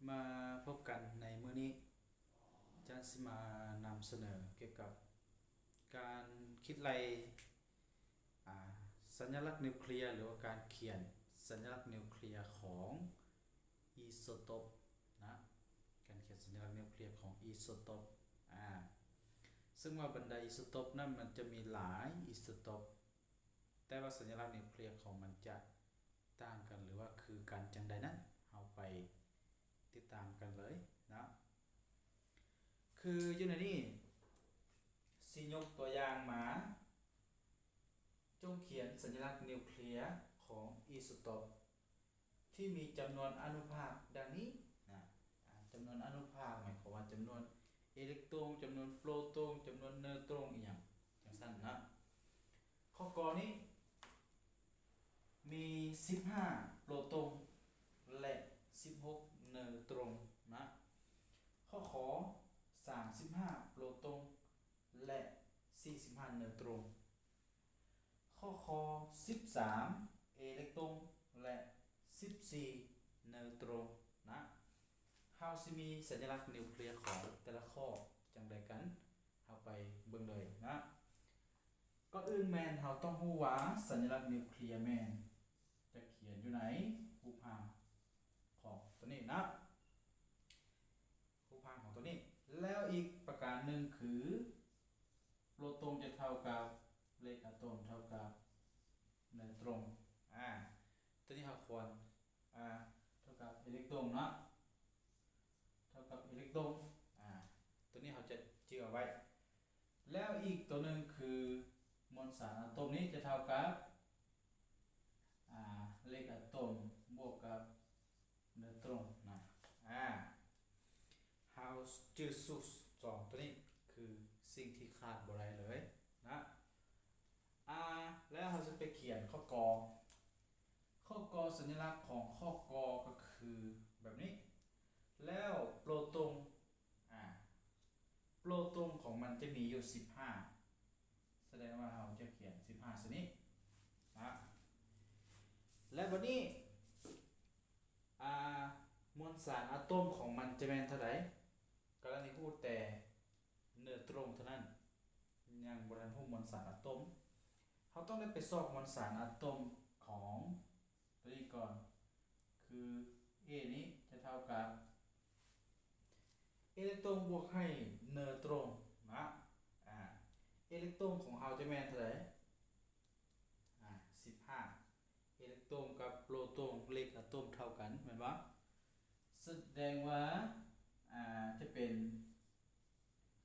มาพบกันในมื้อนี้อาจารย์สิมานำเสนอเกี่ยวกับการคิดไล่สัญลักษณ์นิวเคลียร์หรือว่าการเขียนสัญลักษณ์นิวเคลียร์ของอิโซโทปนะการเขียนสัญลักษณ์นิวเคลียร์ของอิโซโทปซึ่งว่าบรรดาอิโซโทปนั้นมันจะมีหลายอิโซโทปแต่ว่าสัญลักษณ์นิวเคลียร์ของมันจะต่างกันหรือว่าคือการจังใดนั้นเอาไปติดตามกันเลยนะคืออยู่ในนี้สิยกตัวอย่างมาจงเขียนสัญลักษณ์นิวเคลียร์ของอิโซโทปที่มีจำนวนอนุภาคดังนี้นะจำนวนอนุภาคหมายความว่าจำนวนอิเล็กตรอนจำนวนโปรตอนจำนวนเนโตรนอีกอย่างจังสั้นนะข้อกอนี้มี15โปรตอนและ16เนโตรนนะข้อขอ35โปรตอนและ45เนโตรนข้อคอ13อิเล็กตรอนและ14เนโตรนนะเฮาสิมีสัญลักษณ์นิวเคลียร์ของแต่ละข้อจังไดกันเฮาไปเบิ่งเลยนะก่อนอื่นแม่นเฮาต้องรู้ว่าสัญลักษณ์นิวเคลียร์แม่นจะเขียนอยู่ไหนรูปภาพของตัวนี้นะรูปภาพของตัวนี้แล้วอีกประการหนึ่งคือโปรตอนจะเท่ากับเลขอะตอมเท่ากับเนโตรนตัวนี้เราควรเท่ากับอิเล็กตรอนเนาะเท่ากับอิเล็กตรอนตัวนี้เราจะจือเอาไว้แล้วอีกตัวหนึ่งคือมวลสารอะตอมนี้จะเท่ากับเลขอะตอมบวกกับเนโตรนนะเราจือสุดสองตัวนี้คือสิ่งที่ขาดบ่ได้เลยนะแล้วเราจะไปเขียนข้อกอสัญลักษณ์ของข้อกอก็คือแบบนี้แล้วโปรตอนของมันจะมีอยู่15แสดงว่าเราจะเขียน15ชนิดนะและบัดนี้มวลสารอะตอมของมันจะเป็นเท่าไหร่กรณีพูดแต่เนโตรนเท่านั้นยังบ่ทันรู้มวลสารอะตอมเขาต้องได้ไปสอบมวลสารอะตอมของตัวนี้ก่อนคือ A นี้จะเท่ากับอิเล็กตรอนบวกให้เนโตรนนะอิเล็กตรอนของเราจะแม่นเท่าไหร่15อิเล็กตรอนกับโปรตอนเลขอะตอมเท่ากันแม่นบ่แสดงว่าจะเป็น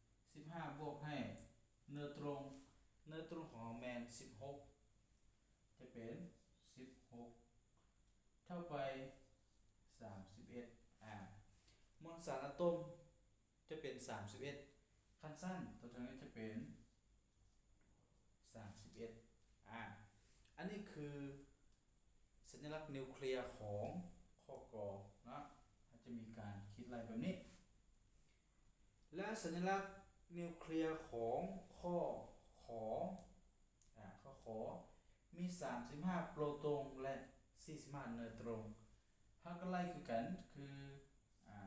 15บวกให้เนโตรนของเราแม่น16จะเป็น16เท่าไป31มวลสารอะตอมจะเป็น31ขั้นสั้นตัวนี้จะเป็น31อันนี้คือสัญลักษณ์นิวเคลียร์ของข้อกอนะจะมีการคิดไล่แบบนี้และสัญลักษณ์นิวเคลียร์ของข้อขอมี35โปรตอนและ45เนโตรนถ้าก็ไล่คือกันคือ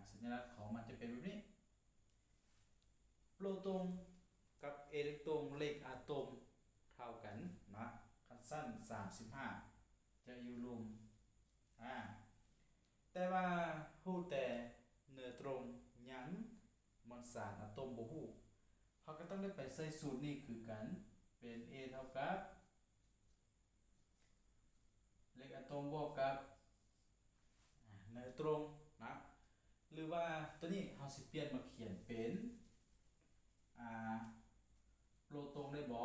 สัญลักษณ์ของมันจะเป็นแบบนี้โปรตอนกับอิเล็กตรอนเลขอะตอมเท่ากันนะขั้นสั้น35จะอยู่รวมแต่ว่าฮู้แต่เนโตรนยังมวลสารอะตอมบ่ฮู้เขาก็ต้องได้ไปใส่สูตรนี้คือกันเป็น A เท่ากับเลขอะตอมบวกกับเนโตรนนะหรือว่าตัวนี้เราสิเปลี่ยนมาเขียนเป็นโปรตอนได้บ่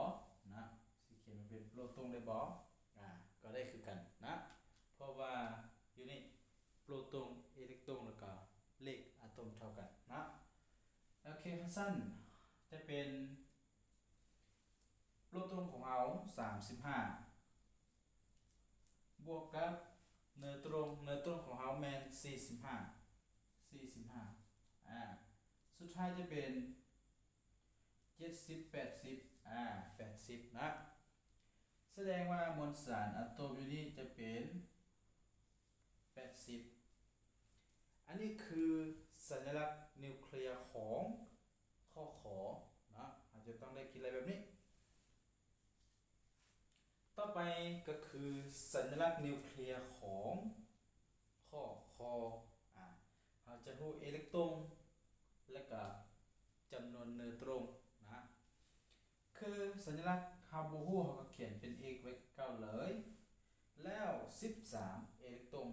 นะสิเขียนมาเป็นโปรตอนได้บ่ก็ได้คือกันนะเพราะว่าอยู่นี่โปรตอนอิเล็กตรอนแล้วก็เลขอะตอมเท่ากันนะโอเคสั้นจะเป็นโปรตอนของเรา35บวกกับเนโตรนของเราแม่น45สุดท้ายจะเป็น70 80นะแสดงว่ามวลสารอะตอมอยู่นี่จะเป็น80อั อันนี้คือสัญลักษณ์นิวเคลียร์ของข้อขอนะอาจจะต้องได้คิดอะไรแบบนี้ต่อไปก็คือสัญลักษณ์นิวเคลียร์ของข้อคอเราจะรู้อิเล็กตรอนและก็จำนวนเนอร์ตรอนนะคือสัญลักษณ์ฮาบูฮูเขาก็เขียนเป็นเอกไว้เก้าเลยแล้ว13อิเล็กตรอน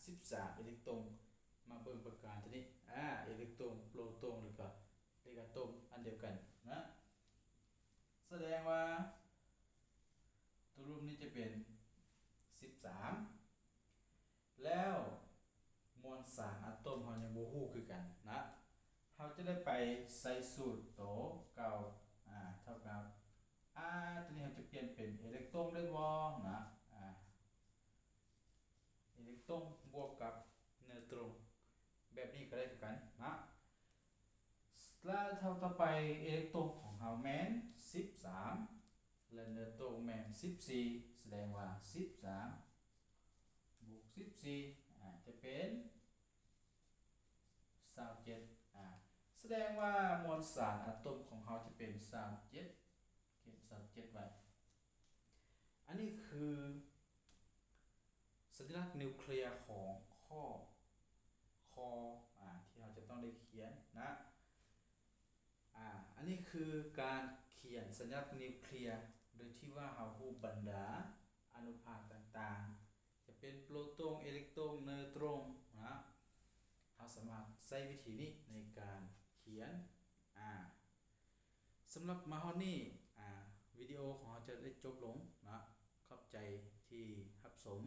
13อิเล็กตรอนมาเบิ่งประการตัวนี้อิเล็กตรอนโปรตอนหรือก็เรกาตอนอันเดียวกันนะแสดงว่าตัวรูปนี้จะเป็น13แล้วมวลสารอะตอมเรายังบ่ฮู้คือกันนะเราจะได้ไปใส่สูตรโตเก่าเท่ากับตัวนี้เราจะเปลี่ยนเป็นอิเล็กตรอนได้บ่นะอิเล็กตรอนบวกกับเนอร์ตรอนแบบนี้ก็ได้คือกันนะแล้วเท่าต่อไปอิเล็กตรอนของเราแม่น13และเนอร์ตรอนแม่น14แสดงว่า13บวก14จะเป็น27แสดงว่ามวลสารอะตอมของเราจะเป็น37เขียน37ไว้อันนี้คือสัญลักษณ์นิวเคลียร์ของข้อคอที่เราจะต้องได้เขียนนะอันนี้คือการเขียนสัญลักษณ์นิวเคลียร์โดยที่ว่าเรารู้บรรดาอนุภาคต่างๆจะเป็นโปรตอนอิเล็กตรอนเนอร์ตรอนนะเราสามารถใช้วิธีนี้ในการเขียนสำหรับมาฮอนี่วิดีโอของเราจะได้จบลงนะขอบใจที่รับชม